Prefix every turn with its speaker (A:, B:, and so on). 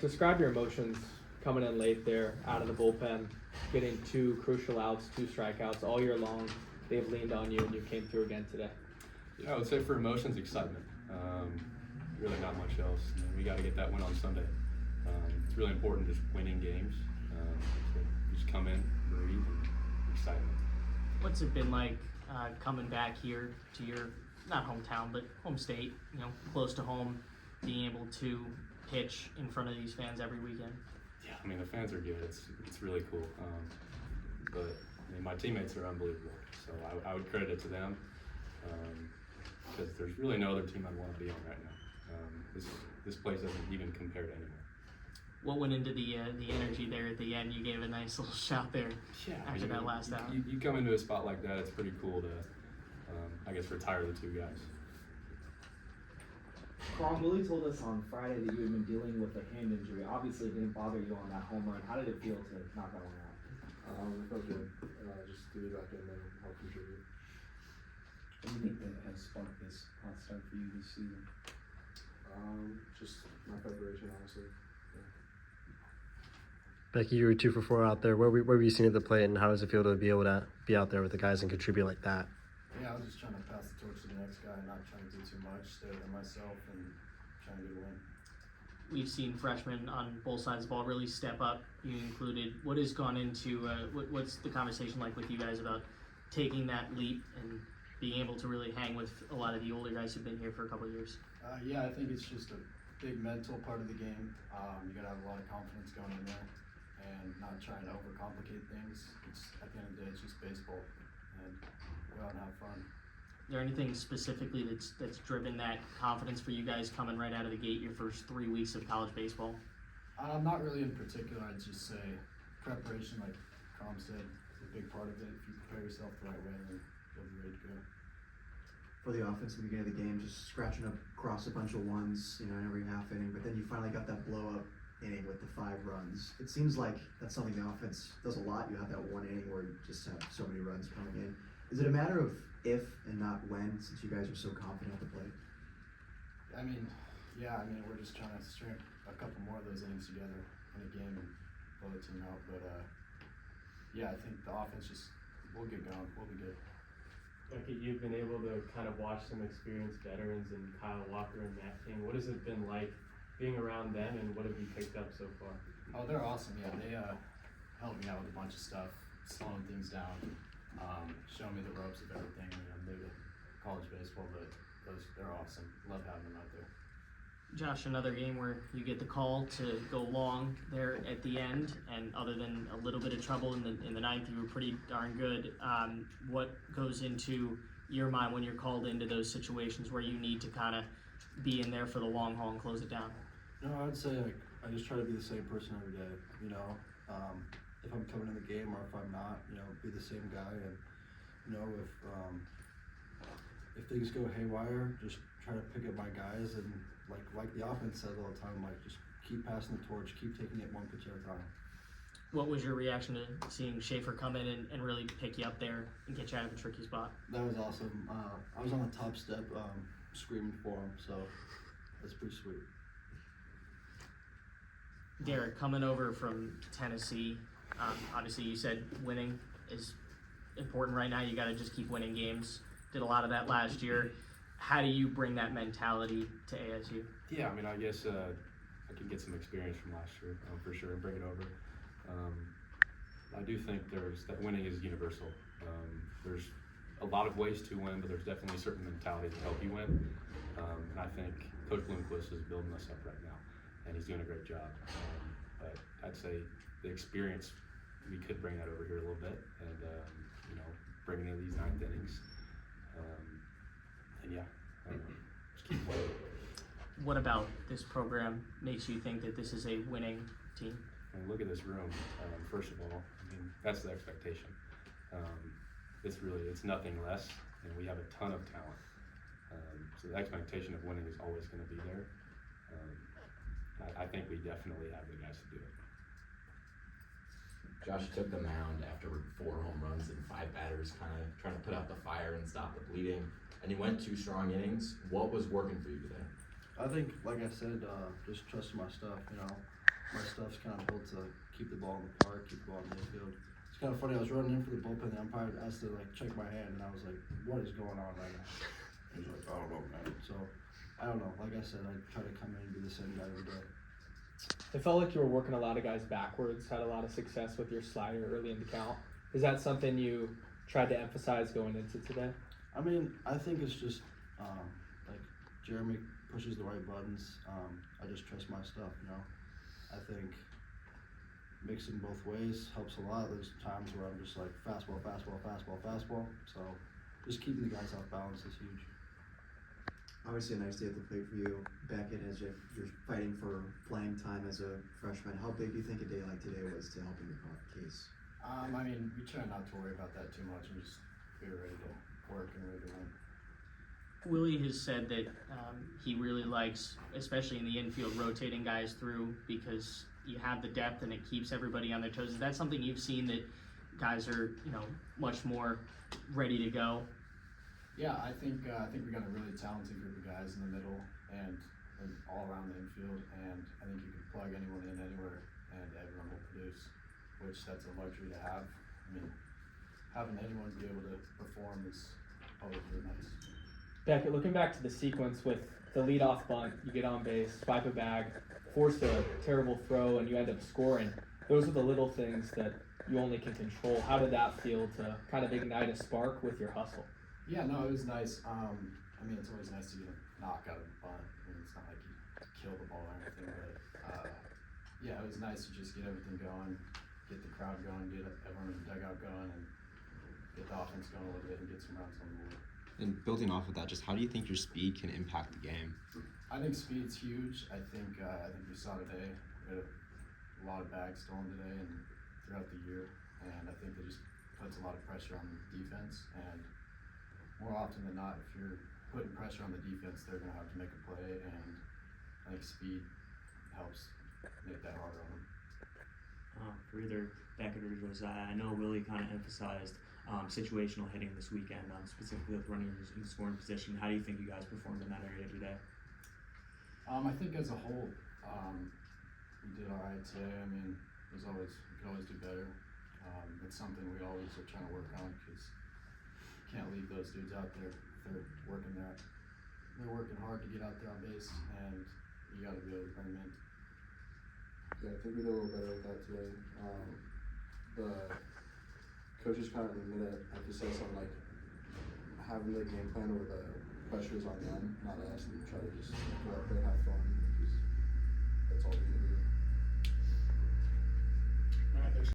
A: Describe your emotions coming in late there, out of the bullpen, getting 2 crucial outs, 2 strikeouts all year long. They've leaned on you, and you came through again today.
B: Yeah, I would say for emotions, excitement. Really not much else. We got to get that win on Sunday. It's really important, just winning games. Just come in, breathe, and excitement.
C: What's it been like coming back here to your, not hometown, but home state, close to home, being able to pitch in front of these fans every weekend?
B: Yeah, I mean, the fans are good. It's really cool. But I mean, my teammates are unbelievable. So I would credit it to them because there's really no other team I'd want to be on right now. This place doesn't even compare to anywhere.
C: What went into the energy there at the end? You gave a nice little shout there after that last out.
B: You come into a spot like that, it's pretty cool to, I guess, retire the 2 guys.
D: Willie told us on Friday that you had been dealing with a hand injury. Obviously, it didn't bother you on that home run. How did it feel to knock that one out?
E: It felt good. Just to be back in there and help contribute.
F: What do you think that has sparked this hot start for you this season?
E: Just my preparation, honestly. Yeah.
G: Becky, you were 2 for 4 out there. Where were you seeing at the plate, and how does it feel to be able to be out there with the guys and contribute like that?
E: Yeah, I was just trying to pass the torch to the next guy, not trying to do too much, stay within myself, and trying to get a win.
C: We've seen freshmen on both sides of the ball really step up, you included. What has gone into, what's the conversation like with you guys about taking that leap and being able to really hang with a lot of the older guys who've been here for a couple of years?
E: Yeah, I think it's just a big mental part of the game. You gotta have a lot of confidence going in there and not trying to overcomplicate things. At the end of the day, it's just baseball, and go out and have fun.
C: Is there anything specifically that's driven that confidence for you guys coming right out of the gate your first 3 weeks of college baseball?
E: Not really in particular. I'd just say preparation, like Crom said, is a big part of it. If you prepare yourself the right way, then you'll be ready to go.
H: For the offense at the beginning of the game, just scratching up across a bunch of ones, in every half inning, but then you finally got that blow up inning with the 5 runs. It seems like that's something the offense does a lot. You have that 1 inning where you just have so many runs coming in. Is it a matter of if and not when, since you guys are so confident at the plate?
E: I mean, we're just trying to string a couple more of those innings together in a game and blow the team out. But yeah, I think the offense we'll get going. We'll be good.
I: Becky, you've been able to kind of watch some experienced veterans in Kyle Walker and Matt King. What has it been like being around them, and what have you picked up so far?
E: Oh, they're awesome. Yeah, they helped me out with a bunch of stuff, slowing things down, showing me the ropes of everything. I'm new to college baseball, but they're awesome. Love having them out there.
C: Josh, another game where you get the call to go long there at the end, and other than a little bit of trouble in the ninth, you were pretty darn good. What goes into your mind when you're called into those situations where you need to kind of be in there for the long haul and close it down?
J: No, I'd say I just try to be the same person every day. If I'm coming in the game or if I'm not, be the same guy. And if things go haywire, just try to pick up my guys and like the offense says all the time, just keep passing the torch, keep taking it 1 pitch at a time.
C: What was your reaction to seeing Schaefer come in and really pick you up there and get you out of a tricky spot?
J: That was awesome. I was on the top step screaming for him, so that's pretty sweet.
C: Derek, coming over from Tennessee, obviously you said winning is important right now. You got to just keep winning games. Did a lot of that last year. How do you bring that mentality to ASU?
B: Yeah, I mean, I guess I can get some experience from last year for sure and bring it over. I do think that winning is universal. There's a lot of ways to win, but there's definitely a certain mentality to help you win. And I think Coach Bloomquist is building us up right now, and he's doing a great job. But I'd say the experience, we could bring that over here a little bit, and bring it into these 9th innings. And yeah, just keep playing.
C: What about this program makes you think that this is a winning team?
B: And look at this room. First of all, I mean, that's the expectation. It's nothing less, and we have a ton of talent. So the expectation of winning is always going to be there. I think we definitely have the guys to do it.
K: Josh took the mound after 4 home runs and 5 batters, kind of trying to put out the fire and stop the bleeding. And you went 2 strong innings. What was working for you today?
J: I think, like I said, just trusting my stuff. my stuff's kind of built to keep the ball in the park, keep the ball in the infield. It's kind of funny, I was running in for the bullpen, the umpire asked to like check my hand, and I was like, what is going on right now? He's like, I don't know, man. So, I don't know, like I said, I try to come in and be the same guy every day.
A: It felt like you were working a lot of guys backwards, had a lot of success with your slider early in the count. Is that something you tried to emphasize going into today?
J: I mean, I think it's just, like, Jeremy pushes the right buttons. I just trust my stuff, you know. I think mixing both ways helps a lot. There's times where I'm just like, fastball, fastball, fastball, fastball. So, just keeping the guys off balance is huge.
H: Obviously a nice day at the plate for you. Beckett, as you're fighting for playing time as a freshman, how big do you think a day like today was to helping your case?
E: I mean, we try not to worry about that too much and just be ready to work and ready to win.
C: Willie has said that he really likes, especially in the infield, rotating guys through because you have the depth and it keeps everybody on their toes. Is that something you've seen, that guys are, you know, much more ready to go?
E: Yeah, I think we got a really talented group of guys in the middle and all around the infield, and I think you can plug anyone in anywhere and everyone will produce, which that's a luxury to have. I mean, having anyone be able to perform is always really nice.
A: Beckett, looking back to the sequence with the leadoff bunt, you get on base, swipe a bag, force a terrible throw, and you end up scoring. Those are the little things that you only can control. How did that feel to kind of ignite a spark with your hustle?
E: Yeah, no, it was nice. I mean, it's always nice to get a knock out of the bunt. I mean, it's not like you kill the ball or anything, but yeah, it was nice to just get everything going, get the crowd going, get everyone in the dugout going, and get the offense going a little bit and get some runs on the board.
K: And building off of that, just how do you think your speed can impact the game?
E: I think speed's huge. I think we saw today, we had a lot of bags stolen today and throughout the year, and I think that just puts a lot of pressure on the defense, and more often than not, if you're putting pressure on the defense, they're going to have to make a play, and I think speed helps make that harder on them.
L: For either Beckett or Josiah, I know Willie kind of emphasized situational hitting this weekend, specifically with runners in scoring position. How do you think you guys performed in that area today?
E: I think as a whole, we did all right today. I mean, we could always do better. It's something we always are trying to work on because you can't leave those dudes out there. They're working hard to get out there on base, and you got to be able to bring them in.
J: Yeah, I think we did a little better with that today. The coaches kind of made an emphasis on like having the game plan where the pressure is on them, not us, and try to just go out there and have fun. That's all we can do.
I: All right, there's